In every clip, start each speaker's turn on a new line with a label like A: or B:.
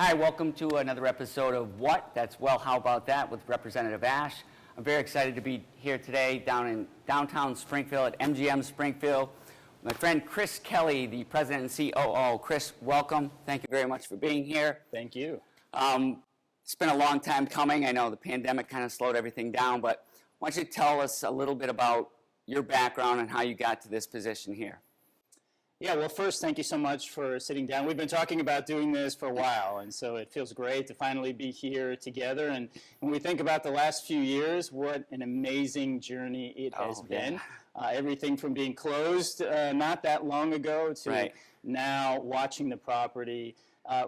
A: Hi, welcome to another episode of What? That's Well, How About That with Representative Ashe. I'm very excited to be here today down in downtown Springfield at MGM Springfield. My friend Chris Kelley, the president and COO. Chris, welcome. Thank you very much for being here.
B: Thank you.
A: It's been a long time coming. I know the pandemic kind of slowed everything down, but why don't you tell us a little bit about your background and how you got to this position here?
B: Yeah, well, first, thank you so much for sitting down. We've been talking about doing this for a while, and so it feels great to finally be here together. And when we think about the last few years, what an amazing journey it has been. Everything from being closed not that long ago to now watching the property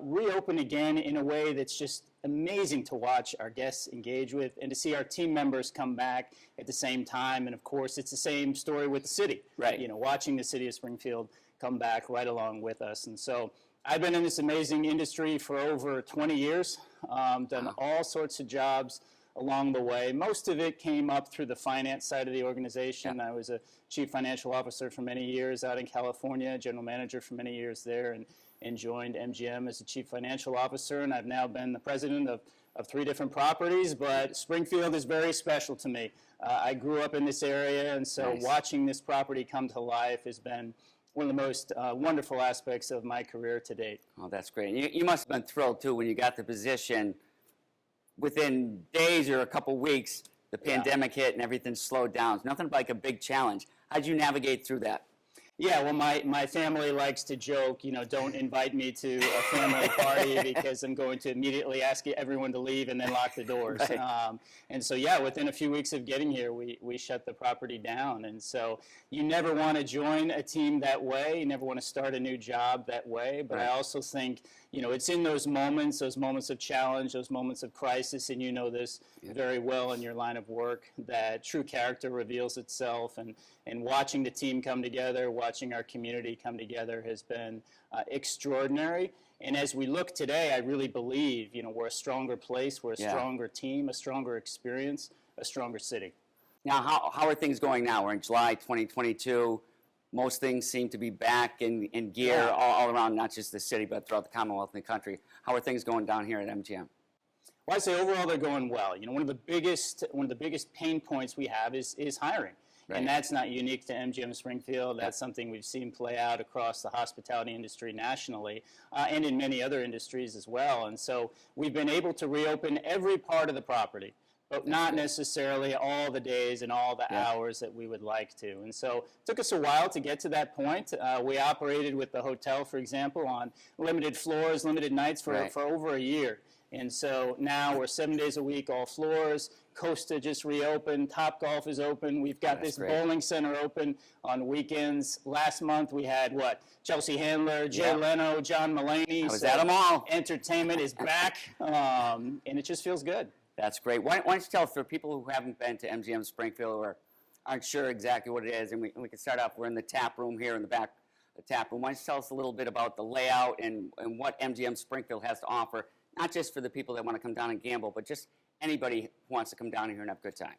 B: reopen again in a way that's just amazing to watch our guests engage with and to see our team members come back at the same time. And of course, it's the same story with the city. You know, watching the city of Springfield come back right along with us. And so I've been in this amazing industry for over 20 years, done all sorts of jobs along the way. Most of it came up through the finance side of the organization. I was a chief financial officer for many years out in California, general manager for many years there, and joined MGM as a chief financial officer. And I've now been the president of 3 different properties, but Springfield is very special to me. I grew up in this area, and so watching this property come to life has been one of the most wonderful aspects of my career to date.
A: Oh, that's great. You must have been thrilled, too, when you got the position. Within days or a couple weeks, the pandemic hit and everything slowed down. It's nothing like a big challenge. How'd you navigate through that?
B: Yeah, well, my family likes to joke, you know, don't invite me to a family party because I'm going to immediately ask everyone to leave and then lock the doors. And so, yeah, within a few weeks of getting here, we shut the property down. And so you never want to join a team that way. You never want to start a new job that way. But I also think, you know, it's in those moments of challenge, those moments of crisis, and you know this very well in your line of work, that true character reveals itself. And watching the team come together, watching our community come together has been extraordinary. And as we look today, I really believe, you know, we're a stronger place, we're a stronger team, a stronger experience, a stronger city.
A: Now, how are things going now? We're in July 2022. Most things seem to be back in gear all around, not just the city, but throughout the Commonwealth and the country. How are things going down here at MGM?
B: Well, I'd say overall they're going well. You know, one of the biggest pain points we have is hiring. And that's not unique to MGM Springfield. That's something we've seen play out across the hospitality industry nationally and in many other industries as well. And so we've been able to reopen every part of the property, but not necessarily all the days and all the hours that we would like to. And so it took us a while to get to that point. We operated with the hotel, for example, on limited floors, limited nights for over a year. And so now we're 7 days a week, all floors. Costa just reopened. Topgolf is open. We've got this bowling center open on weekends. Last month we had, Chelsea Handler, Jay Leno, John Mulaney.
A: I was at them all.
B: Entertainment is back, and it just feels good.
A: That's great. Why don't you tell us, for people who haven't been to MGM Springfield or aren't sure exactly what it is, and we can start off, we're in the tap room here in the back, the tap room. Why don't you tell us a little bit about the layout and what MGM Springfield has to offer, not just for the people that want to come down and gamble, but just anybody who wants to come down here and have a good time?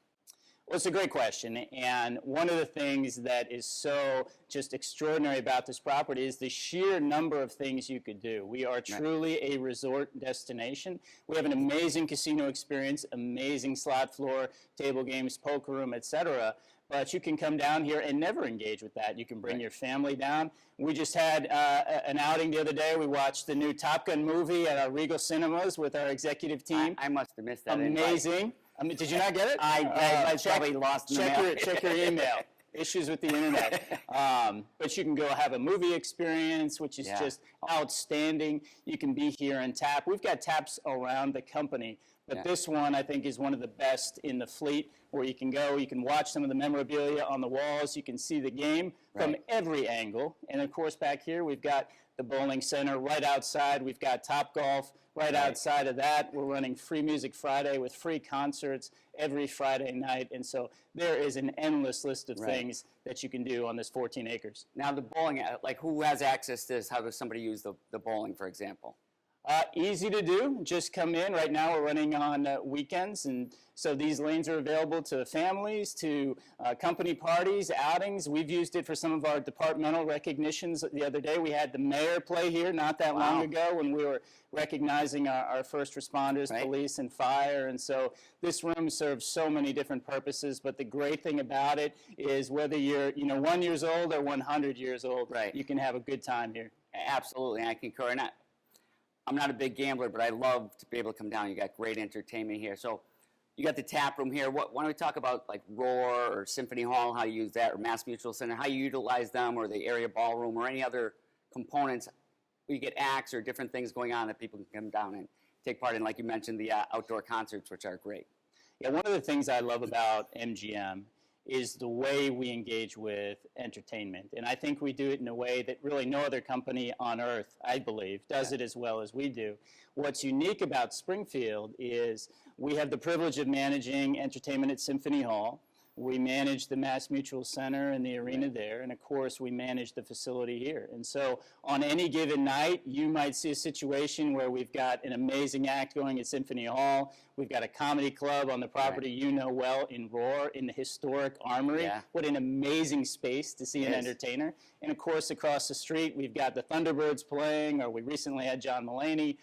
B: Well, it's a great question, and one of the things that is so just extraordinary about this property is the sheer number of things you could do. We are truly a resort destination. We have an amazing casino experience, amazing slot floor, table games, poker room, etc. But you can come down here and never engage with that. You can bring your family down. We just had an outing the other day. We watched the new Top Gun movie at our Regal Cinemas with our executive team.
A: I must have missed that.
B: Amazing. I mean, did you not get it?
A: I probably lost in the mail.
B: Check your email. Issues with the internet. But you can go have a movie experience, which is just outstanding. You can be here and tap. We've got taps around the company. But this one, I think, is one of the best in the fleet, where you can go, you can watch some of the memorabilia on the walls, you can see the game from every angle. And of course, back here, we've got the bowling center right outside. We've got Topgolf right outside of that. We're running Free Music Friday with free concerts every Friday night. And so there is an endless list of things that you can do on this 14 acres.
A: Now, the bowling, like, who has access to this? How does somebody use the bowling, for example?
B: Easy to do. Just come in. Right now we're running on weekends, and so these lanes are available to families, to company parties, outings. We've used it for some of our departmental recognitions. The other day we had the mayor play here not that long ago when we were recognizing our first responders, police and fire. And so this room serves so many different purposes, but the great thing about it is whether you're 1 year old or 100 years old, you can have a good time here.
A: Absolutely, I concur. And I'm not a big gambler, but I love to be able to come down. You got great entertainment here. So you got the tap room here. Why don't we talk about like Roar or Symphony Hall, how you use that, or Mass Mutual Center, how you utilize them, or the area ballroom, or any other components where you get acts or different things going on that people can come down and take part in, like you mentioned, the outdoor concerts, which are great.
B: Yeah, one of the things I love about MGM is the way we engage with entertainment. And I think we do it in a way that really no other company on earth, I believe, does it as well as we do. What's unique about Springfield is we have the privilege of managing entertainment at Symphony Hall. We manage the Mass Mutual Center and the arena there, and of course we manage the facility here. And so on any given night, you might see a situation where we've got an amazing act going at Symphony Hall. We've got a comedy club on the property you know well in Roar, in the historic Armory. What an amazing space to see an entertainer. And of course, across the street, we've got the Thunderbirds playing, or we recently had John Mulaney.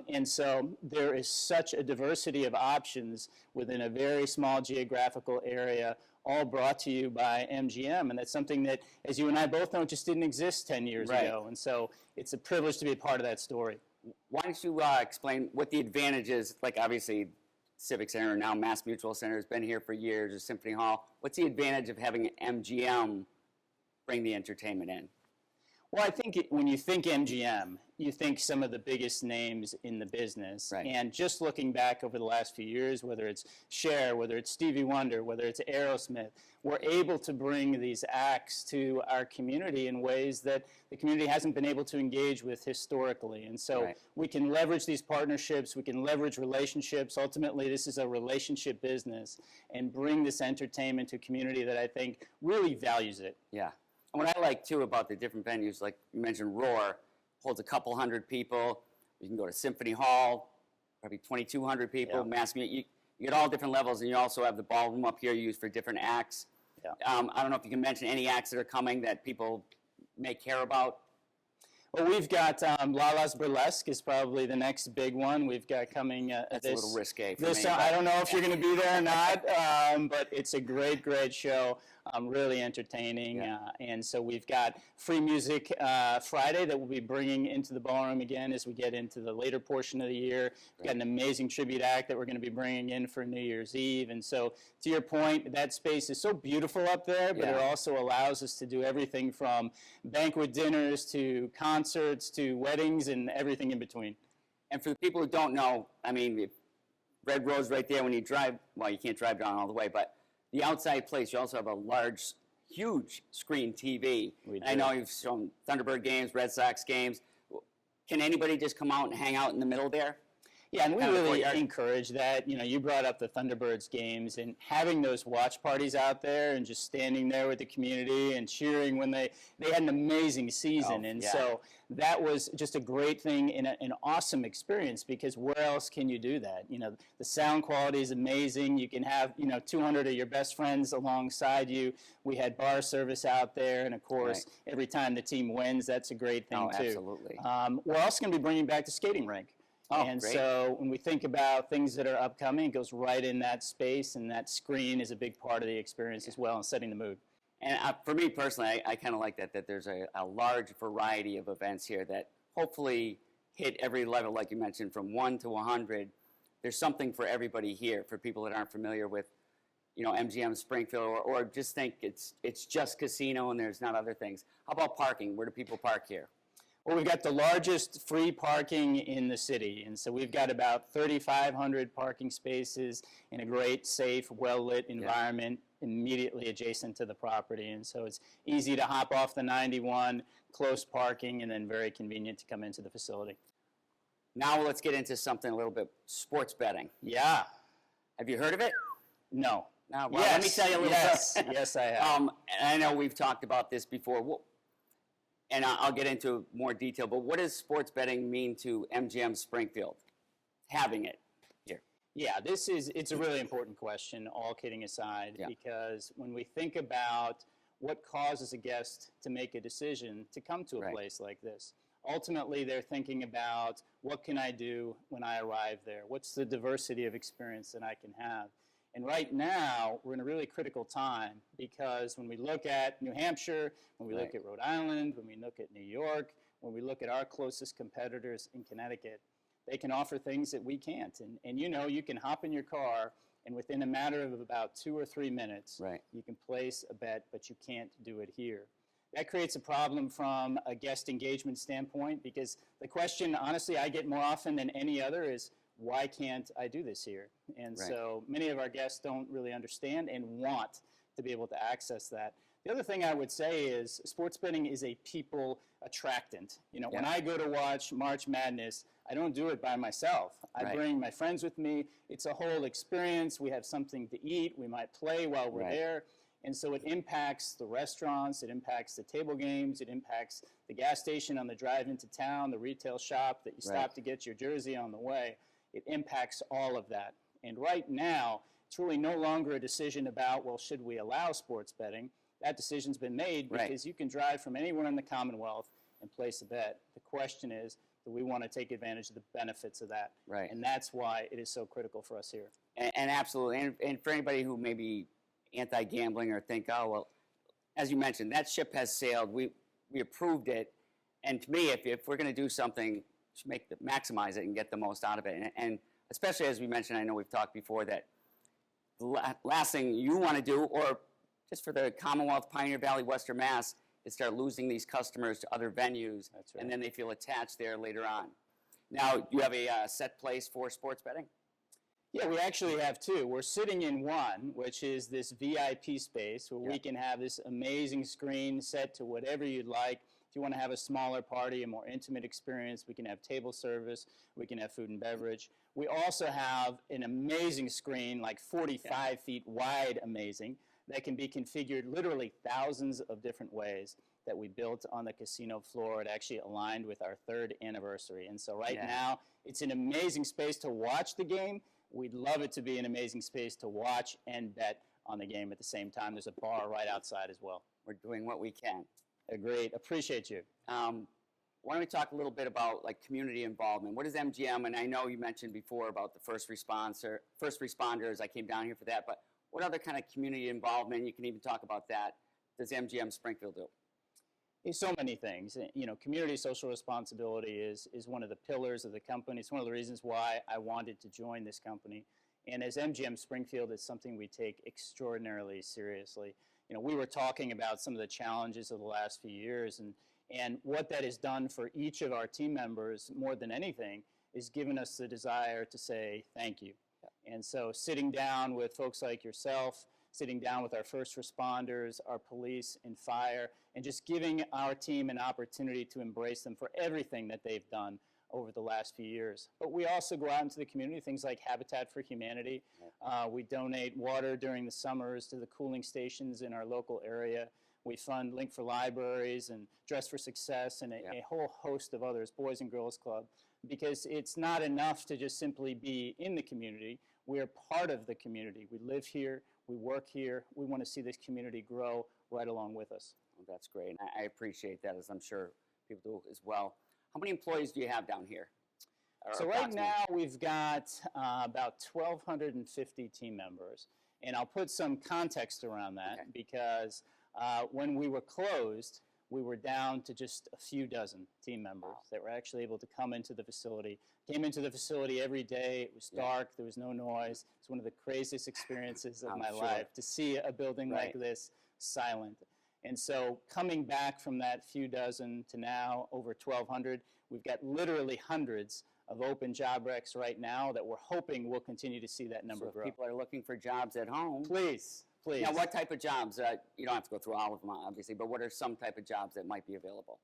B: And so there is such a diversity of options within a very small geographical area, all brought to you by MGM. And that's something that, as you and I both know, just didn't exist 10 years ago. And so it's a privilege to be a part of that story.
A: Why don't you explain what the advantage is, like obviously Civic Center, now Mass Mutual Center has been here for years, or Symphony Hall. What's the advantage of having MGM bring the entertainment in?
B: Well, I think when you think MGM, you think some of the biggest names in the business. And just looking back over the last few years, whether it's Cher, whether it's Stevie Wonder, whether it's Aerosmith, we're able to bring these acts to our community in ways that the community hasn't been able to engage with historically. And so we can leverage these partnerships, we can leverage relationships. Ultimately, this is a relationship business, and bring this entertainment to a community that I think really values it.
A: Yeah. And what I like, too, about the different venues, like you mentioned, Roar holds a couple hundred people. You can go to Symphony Hall, probably 2,200 people. Mass Mutual, you get all different levels, and you also have the ballroom up here used for different acts. I don't know if you can mention any acts that are coming that people may care about.
B: Well, we've got Lala's Burlesque is probably the next big one. We've got coming
A: That's
B: this,
A: a little risque for
B: this,
A: me.
B: I don't know if you're going to be there or not, but it's a great, great show. Really entertaining. And so we've got free music Friday that we'll be bringing into the ballroom again as we get into the later portion of the year. We've got an amazing tribute act that we're going to be bringing in for New Year's Eve. And so to your point, that space is so beautiful up there, but it also allows us to do everything from banquet dinners to concerts to weddings and everything in between.
A: And for the people who don't know, I mean, Red Road's right there when you drive. Well, you can't drive down all the way, but the outside place, you also have a large, huge screen TV. I know you've shown Thunderbird games, Red Sox games. Can anybody just come out and hang out in the middle there?
B: Yeah, and we really encourage that. You know, you brought up the Thunderbirds games, and having those watch parties out there and just standing there with the community and cheering when they had an amazing season. So that was just a great thing and an awesome experience, because where else can you do that? You know, the sound quality is amazing. You can have, 200 of your best friends alongside you. We had bar service out there, and of course, every time the team wins, that's a great thing too.
A: Absolutely.
B: We're also going to be bringing back the skating rink. And so when we think about things that are upcoming, it goes right in that space, and that screen is a big part of the experience as well, and setting the mood.
A: And for me personally, I kind of like that there's a large variety of events here that hopefully hit every level, like you mentioned, from 1 to 100. There's something for everybody here, for people that aren't familiar with, MGM Springfield, or just think it's just casino and there's not other things. How about parking? Where do people park here?
B: Well, we've got the largest free parking in the city, and so we've got about 3,500 parking spaces in a great, safe, well-lit environment immediately adjacent to the property. And so it's easy to hop off the 91, close parking, and then very convenient to come into the facility.
A: Now let's get into something a little bit, sports betting.
B: Yeah.
A: Have you heard of it?
B: No.
A: Well, let me tell you a little bit.
B: Yes, I have.
A: I know we've talked about this before. and I'll get into more detail, but what does sports betting mean to MGM Springfield, having it here?
B: Yeah, it's a really important question, all kidding aside,
A: Yeah.
B: because when we think about what causes a guest to make a decision to come to a
A: Right.
B: place like this, ultimately they're thinking about what can I do when I arrive there? What's the diversity of experience that I can have? And right now, we're in a really critical time because when we look at New Hampshire, when we
A: Right.
B: look at Rhode Island, when we look at New York, when we look at our closest competitors in Connecticut, they can offer things that we can't. And you know, you can hop in your car and within a matter of about 2 or 3 minutes,
A: Right.
B: you can place a bet, but you can't do it here. That creates a problem from a guest engagement standpoint because the question, honestly, I get more often than any other is, why can't I do this here? And
A: Right.
B: so many of our guests don't really understand and want to be able to access that. The other thing I would say is sports betting is a people attractant. You know, when
A: Yeah.
B: I go to watch March Madness, I don't do it by myself. I
A: Right.
B: bring my friends with me. It's a whole experience. We have something to eat. We might play while we're
A: Right.
B: there. And so it impacts the restaurants, it impacts the table games, it impacts the gas station on the drive into town, the retail shop that you stop
A: Right.
B: to get your jersey on the way. It impacts all of that. And right now, it's really no longer a decision about, well, should we allow sports betting? That decision's been made
A: Right.
B: because you can drive from anywhere in the Commonwealth and place a bet. The question is, do we want to take advantage of the benefits of that?
A: Right.
B: And that's why it is so critical for us here.
A: And absolutely, and for anybody who may be anti-gambling or think, oh, well, as you mentioned, that ship has sailed. We approved it. And to me, if we're going to do something, just maximize it and get the most out of it. And especially as we mentioned, I know we've talked before that the last thing you want to do, or just for the Commonwealth, Pioneer Valley, Western Mass, is start losing these customers to other venues.
B: That's right.
A: And then they feel attached there later on. Now, you have a set place for sports betting?
B: Yeah, we actually have two. We're sitting in one, which is this VIP space where we can have this amazing screen set to whatever you'd like. If you want to have a smaller party, a more intimate experience, we can have table service, we can have food and beverage. We also have an amazing screen, like 45 feet wide, amazing, that can be configured literally thousands of different ways that we built on the casino floor. It actually aligned with our 3rd anniversary. And so right now, it's an amazing space to watch the game. We'd love it to be an amazing space to watch and bet on the game at the same time. There's a bar right outside as well.
A: We're doing what we can.
B: Great. Appreciate you.
A: Why don't we talk a little bit about like community involvement? What is MGM? And I know you mentioned before about the first responders. I came down here for that. But what other kind of community involvement? You can even talk about that. Does MGM Springfield do?
B: There's so many things. You know, community social responsibility is one of the pillars of the company. It's one of the reasons why I wanted to join this company. And as MGM Springfield, it's something we take extraordinarily seriously. You know, we were talking about some of the challenges of the last few years, and what that has done for each of our team members more than anything is given us the desire to say thank you. And so sitting down with folks like yourself, sitting down with our first responders, our police and fire, and just giving our team an opportunity to embrace them for everything that they've done over the last few years. But we also go out into the community, things like Habitat for Humanity. We donate water during the summers to the cooling stations in our local area. We fund Link for Libraries and Dress for Success and a whole host of others, Boys and Girls Club, because it's not enough to just simply be in the community. We're part of the community. We live here. We work here. We want to see this community grow right along with us.
A: Well, that's great. And I appreciate that, as I'm sure people do as well. How many employees do you have down here?
B: So right now we've got about 1,250 team members. And I'll put some context around that because when we were closed, we were down to just a few dozen team members that were actually able to come into the facility. Came into the facility every day. It was dark. There was no noise. It's one of the craziest experiences of my life to see a building like this silent. And so coming back from that few dozen to now over 1,200, we've got literally hundreds of open job recs right now that we're hoping we'll continue to see that number grow.
A: If people are looking for jobs at home.
B: Please.
A: Now, what type of jobs? You don't have to go through all of them, obviously, but what are some type of jobs that might be available?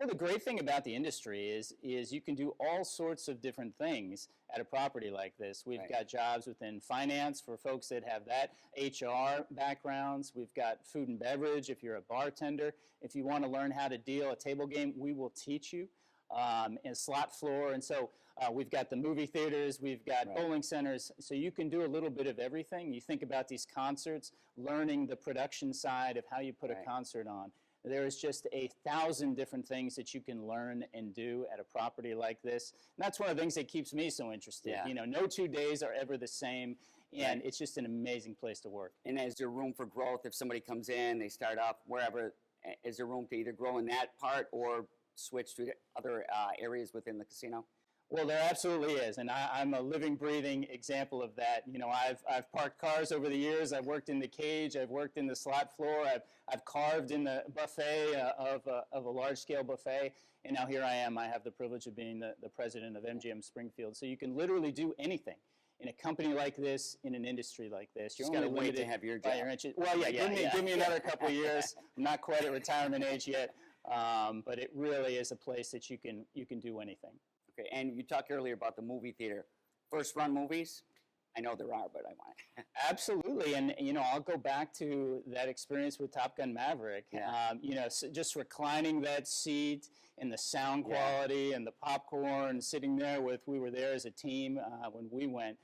B: Well, the great thing about the industry is you can do all sorts of different things at a property like this. We've got jobs within finance for folks that have that, HR backgrounds. We've got food and beverage if you're a bartender. If you want to learn how to deal a table game, we will teach you. And slot floor, and so we've got the movie theaters, we've got bowling centers, so you can do a little bit of everything. You think about these concerts, learning the production side of how you put a concert on. There is just 1,000 different things that you can learn and do at a property like this, and that's one of the things that keeps me so interested. You know, no 2 days are ever the same, and it's just an amazing place to work.
A: And is there room for growth if somebody comes in, they start off wherever, is there room to either grow in that part or switch to other areas within the casino?
B: Well, there absolutely is, and I'm a living, breathing example of that. You know, I've parked cars over the years. I've worked in the cage. I've worked in the slot floor. I've carved in the buffet of a large-scale buffet, and now here I am. I have the privilege of being the president of MGM Springfield. So you can literally do anything in a company like this, in an industry like this.
A: You're only limited to have your job.
B: Well, give me another couple of years. I'm not quite at retirement age yet. But it really is a place that you can do anything.
A: Okay, and you talked earlier about the movie theater. First-run movies? I know there are, but I want to.
B: Absolutely, and you know, I'll go back to that experience with Top Gun Maverick. You know, so just reclining that seat and the sound quality and the popcorn, sitting there we were there as a team when we went.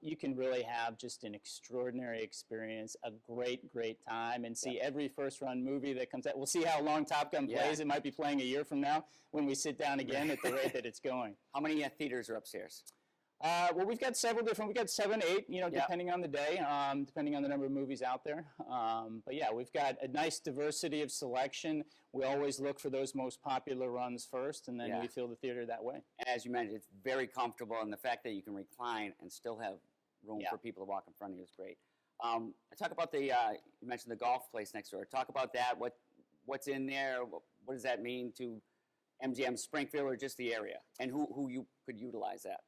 B: You can really have just an extraordinary experience, a great time, and see every first-run movie that comes out. We'll see how long Top Gun plays. It might be playing a year from now when we sit down again at the rate that it's going.
A: How many theaters are upstairs?
B: Well, we've got several different. We've got 7, 8, you know, depending on the day, depending on the number of movies out there. But yeah, we've got a nice diversity of selection. We always look for those most popular runs first, and then we fill the theater that way.
A: As you mentioned, it's very comfortable, and the fact that you can recline and still have room for people to walk in front of you is great. Talk about the, you mentioned the golf place next door. Talk about that. What's in there? What does that mean to MGM Springfield or just the area? And who you could utilize that?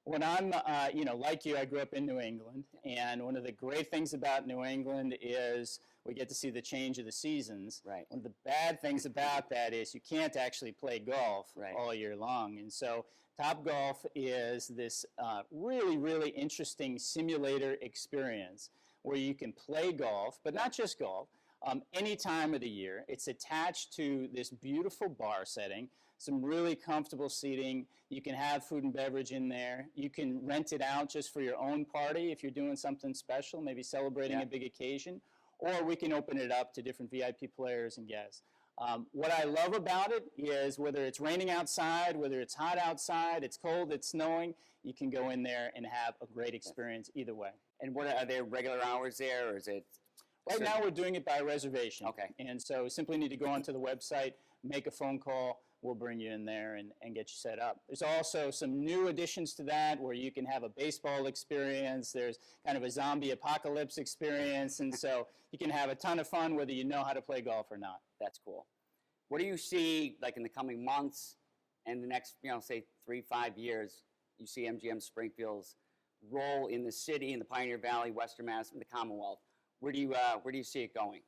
B: When I'm, you know, like you, I grew up in New England, and one of the great things about New England is we get to see the change of the seasons.
A: Right.
B: One of the bad things about that is you can't actually play golf all year long, and so Topgolf is this really interesting simulator experience where you can play golf, but not just golf, any time of the year. It's attached to this beautiful bar setting, some really comfortable seating. You can have food and beverage in there. You can rent it out just for your own party if you're doing something special, maybe celebrating a big occasion, or we can open it up to different VIP players and guests. What I love about it is whether it's raining outside, whether it's hot outside, it's cold, it's snowing, you can go in there and have a great experience either way.
A: And what are there regular hours there, or is it?
B: Right now we're doing it by reservation.
A: Okay.
B: And so simply need to go onto the website, make a phone call, we'll bring you in there and get you set up. There's also some new additions to that where you can have a baseball experience. There's kind of a zombie apocalypse experience. And so you can have a ton of fun whether you know how to play golf or not.
A: That's cool. What do you see, like, in the coming months and the next, you know, say 3-5 years, you see MGM Springfield's role in the city, in the Pioneer Valley, Western Mass, and the Commonwealth? Where do you see it going?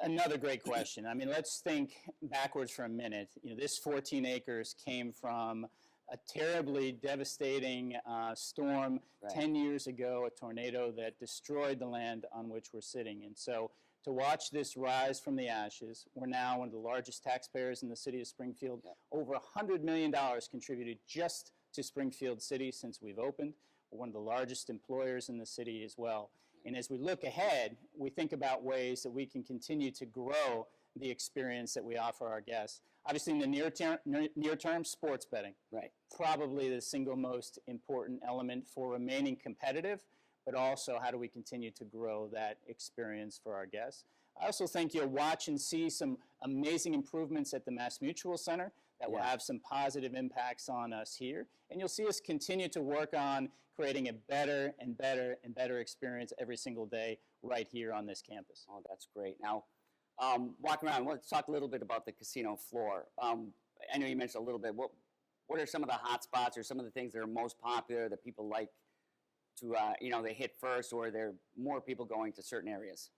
B: Another great question. I mean, let's think backwards for a minute. You know, this 14 acres came from a terribly devastating storm 10 years ago, a tornado that destroyed the land on which we're sitting. And so to watch this rise from the ashes, we're now one of the largest taxpayers in the city of Springfield. Over $100 million contributed just to Springfield City since we've opened. We're one of the largest employers in the city as well. And as we look ahead, we think about ways that we can continue to grow the experience that we offer our guests. Obviously, in the near term, sports betting.
A: Right.
B: Probably the single most important element for remaining competitive, but also how do we continue to grow that experience for our guests. I also think you'll watch and see some amazing improvements at the Mass Mutual Center that will have some positive impacts on us here. And you'll see us continue to work on creating a better and better experience every single day right here on this campus.
A: Oh, that's great. Now, walking around, let's talk a little bit about the casino floor. I know you mentioned a little bit. What are some of the hot spots or some of the things that are most popular that people like to, you know, they hit first, or there are more people going to certain areas?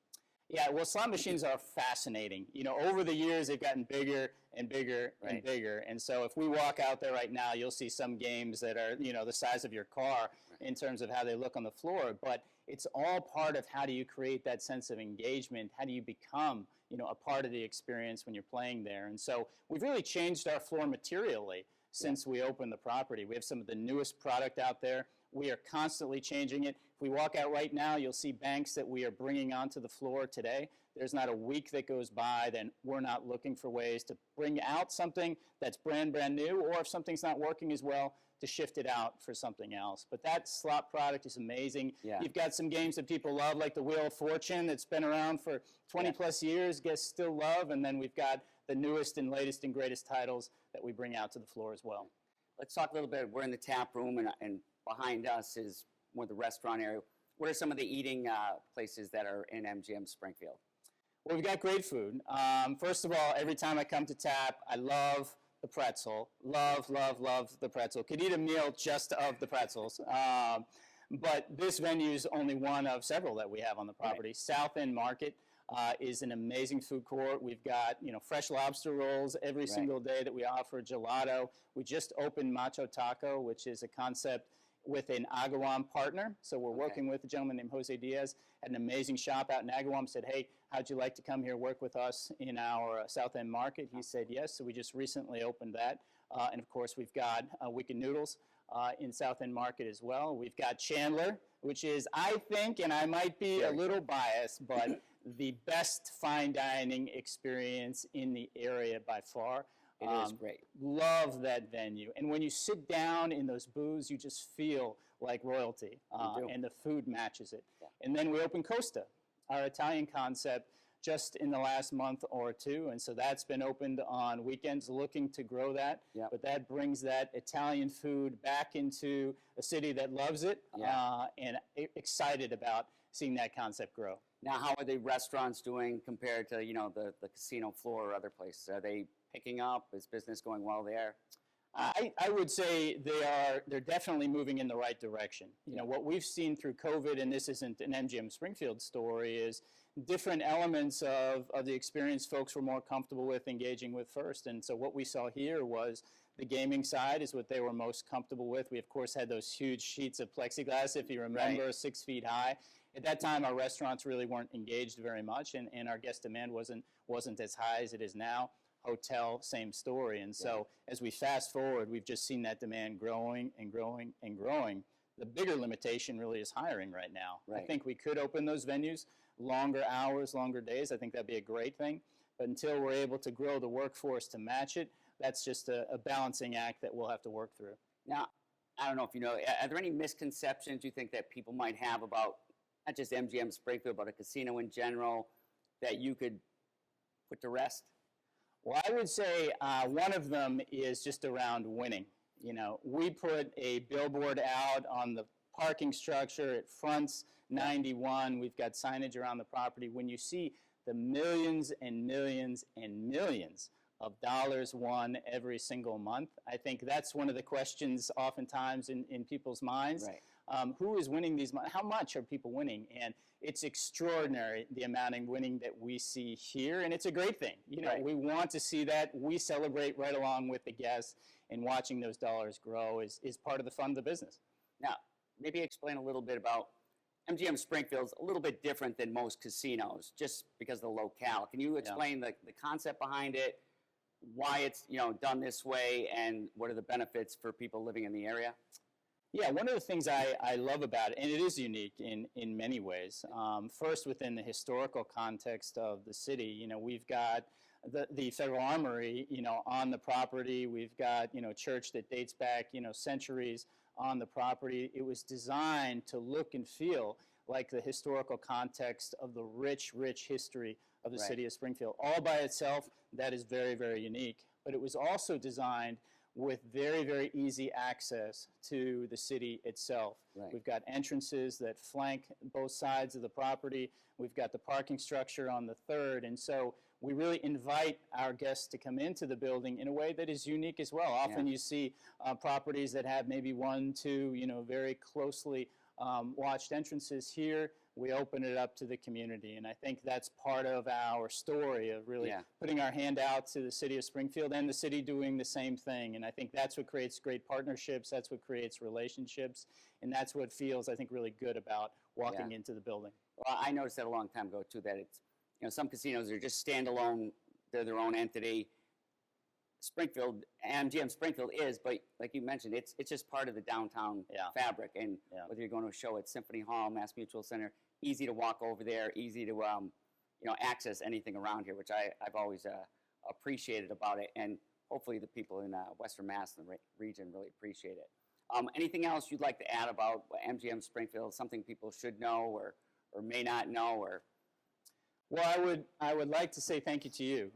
B: Yeah, well, slot machines are fascinating. You know, over the years, they've gotten bigger and bigger and
A: Right.
B: bigger. And so if we walk out there right now, you'll see some games that are, you know, the size of your car in terms of how they look on the floor. But it's all part of how do you create that sense of engagement? How do you become, you know, a part of the experience when you're playing there? And so we've really changed our floor materially since we opened the property. We have some of the newest product out there. We are constantly changing it. If we walk out right now, you'll see banks that we are bringing onto the floor today. There's not a week that goes by that we're not looking for ways to bring out something that's brand new, or if something's not working as well, to shift it out for something else. But that slot product is amazing.
A: Yeah.
B: You've got some games that people love, like the Wheel of Fortune that's been around for 20 plus years, guests still love. And then we've got the newest and latest and greatest titles that we bring out to the floor as well.
A: Let's talk a little bit. We're in the tap room, and behind us is more the restaurant area. What are some of the eating places that are in MGM Springfield?
B: Well, we've got great food. First of all, every time I come to tap, I love the pretzel. Love the pretzel. Could eat a meal just of the pretzels. But this venue is only one of several that we have on the property. Right. South End Market is an amazing food court. We've got, you know, fresh lobster rolls every single day that we offer, gelato. We just opened Macho Taco, which is a concept with an Agawam partner. So we're working with a gentleman named Jose Diaz, had an amazing shop out in Agawam, said, hey, how'd you like to come here work with us in our South End Market? He said yes, so we just recently opened that. And of course, we've got Wicked Noodles in South End Market as well. We've got Chandler, which is, I think, and I might be a little biased, but the best fine dining experience in the area by far.
A: It is great.
B: Love that venue. And when you sit down in those booths, you just feel like royalty. And the food matches it. Yeah. And then we opened Costa, our Italian concept, just in the last month or two. And so that's been opened on weekends, looking to grow that. Yeah. But that brings that Italian food back into a city that loves it, and excited about seeing that concept grow.
A: Now, how are the restaurants doing compared to, you know, the casino floor or other places? Are they picking up? Is business going well there?
B: I would say they're definitely moving in the right direction. You know, what we've seen through COVID, and this isn't an MGM Springfield story, is different elements of the experience folks were more comfortable with engaging with first. And so what we saw here was the gaming side is what they were most comfortable with. We, of course, had those huge sheets of plexiglass, if you remember, 6 feet high. At that time, our restaurants really weren't engaged very much, and our guest demand wasn't as high as it is now. Hotel, same story. And so as we fast forward, we've just seen that demand growing and growing and growing. The bigger limitation really is hiring right now. I think we could open those venues, longer hours, longer days. I think that'd be a great thing. But until we're able to grow the workforce to match it, that's just a balancing act that we'll have to work through.
A: Now, I don't know if you know, are there any misconceptions you think that people might have about not just MGM Springfield, but a casino in general that you could put to rest?
B: Well, I would say one of them is just around winning. You know, we put a billboard out on the parking structure. It fronts 91. We've got signage around the property. When you see the millions and millions and millions of dollars won every single month, I think that's one of the questions oftentimes in people's minds. Right. Who is winning these money? How much are people winning? And it's extraordinary the amount of winning that we see here, and it's a great thing. You know, we want to see that. We celebrate right along with the guests, and watching those dollars grow is part of the fun of the business.
A: Now, maybe explain a little bit about MGM Springfield's a little bit different than most casinos, just because of the locale. Can you explain the concept behind it, why it's, you know, done this way, and what are the benefits for people living in the area?
B: Yeah, one of the things I love about it, and it is unique in many ways, first within the historical context of the city, you know, we've got the Federal Armory, you know, on the property. We've got, you know, a church that dates back, you know, centuries on the property. It was designed to look and feel like the historical context of the rich, rich history of the city of Springfield. All by itself, that is very, very unique. But it was also designed with very, very easy access to the city itself. Right. We've got entrances that flank both sides of the property. We've got the parking structure on the third. And so we really invite our guests to come into the building in a way that is unique as well. Often you see properties that have maybe 1, 2, you know, very closely watched entrances. Here we open it up to the community. And I think that's part of our story of really
A: Yeah.
B: putting our hand out to the city of Springfield and the city doing the same thing. And I think that's what creates great partnerships, that's what creates relationships, and that's what feels, I think, really good about walking into the building.
A: Well, I noticed that a long time ago too, that it's, some casinos are just standalone, they're their own entity. Springfield, MGM Springfield is, but like you mentioned, it's just part of the downtown fabric. And whether you're going to a show at Symphony Hall, Mass Mutual Center, easy to walk over there, easy to access anything around here, which I've always appreciated about it. And hopefully the people in Western Mass and the region really appreciate it. Anything else you'd like to add about MGM Springfield? Something people should know or may not know, or?
B: Well, I would like to say thank you to you.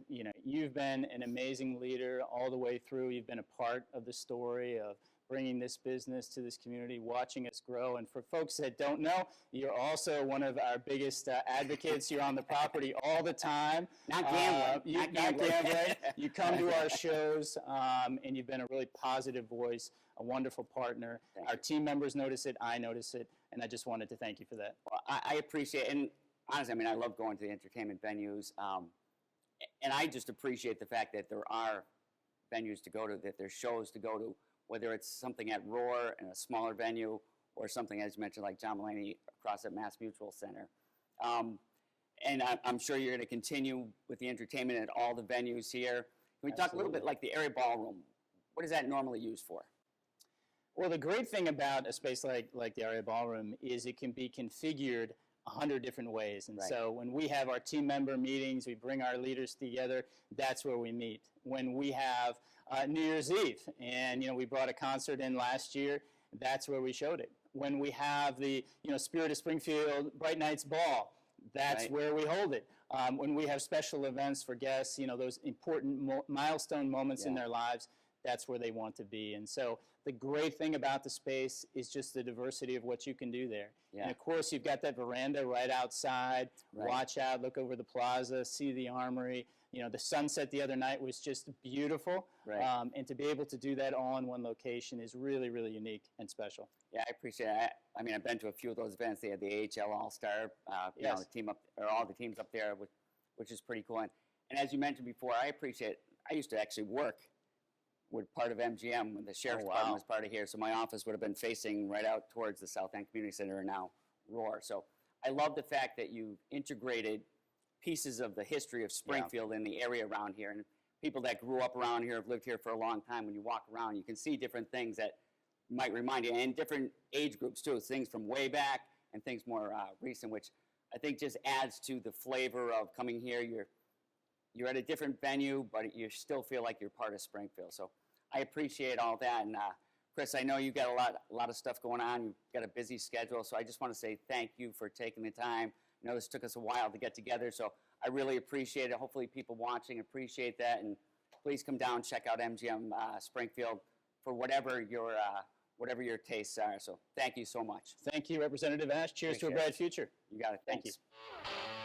B: You've been an amazing leader all the way through. You've been a part of the story of bringing this business to this community, watching us grow. And for folks that don't know, you're also one of our biggest advocates. You're on the property all the time.
A: Not gambling.
B: Not gambling. You come to our shows, and you've been a really positive voice, a wonderful partner. Our team members notice it. I notice it. And I just wanted to thank you for that.
A: Well, I appreciate it. And honestly, I love going to the entertainment venues. And I just appreciate the fact that there are venues to go to, that there's shows to go to, whether it's something at Roar in a smaller venue or something, as you mentioned, like John Mulaney across at Mass Mutual Center. And I'm sure you're going to continue with the entertainment at all the venues here. Can we talk a little bit like the area ballroom? What is that normally used for?
B: Well, the great thing about a space like the Aria Ballroom is it can be configured 100 different ways. And so when we have our team member meetings, we bring our leaders together, that's where we meet. When we have New Year's Eve, and we brought a concert in last year, that's where we showed it. When we have the Spirit of Springfield Bright Nights Ball, that's where we hold it. When we have special events for guests, those important milestone moments in their lives, that's where they want to be. And so the great thing about the space is just the diversity of what you can do there. And of course, you've got that veranda right outside. Watch out, look over the plaza, see the Armory. The sunset the other night was just beautiful. And to be able to do that all in one location is really, really unique and special.
A: Yeah, I appreciate it. I've been to a few of those events. They had the AHL All-Star, the team up, or all the teams up there, which is pretty cool. And as you mentioned before, I appreciate it. I used to actually work with part of MGM when the Sheriff's Department was part of here. So my office would have been facing right out towards the South End Community Center and now Roar. So I love the fact that you've integrated pieces of the history of Springfield in the area around here. And people that grew up around here, have lived here for a long time, when you walk around, you can see different things that might remind you, and different age groups too, things from way back and things more recent, which I think just adds to the flavor of coming here. You're at a different venue, but you still feel like you're part of Springfield. So I appreciate all that. And Chris, I know you've got a lot of stuff going on. You've got a busy schedule. So I just want to say thank you for taking the time. I know this took us a while to get together, so I really appreciate it. Hopefully people watching appreciate that. And please come down, check out MGM Springfield for whatever your tastes are. So thank you so much.
B: Thank you, Representative Ashe. Cheers to a bright future.
A: You got it.
B: Thank
A: Thanks.
B: you.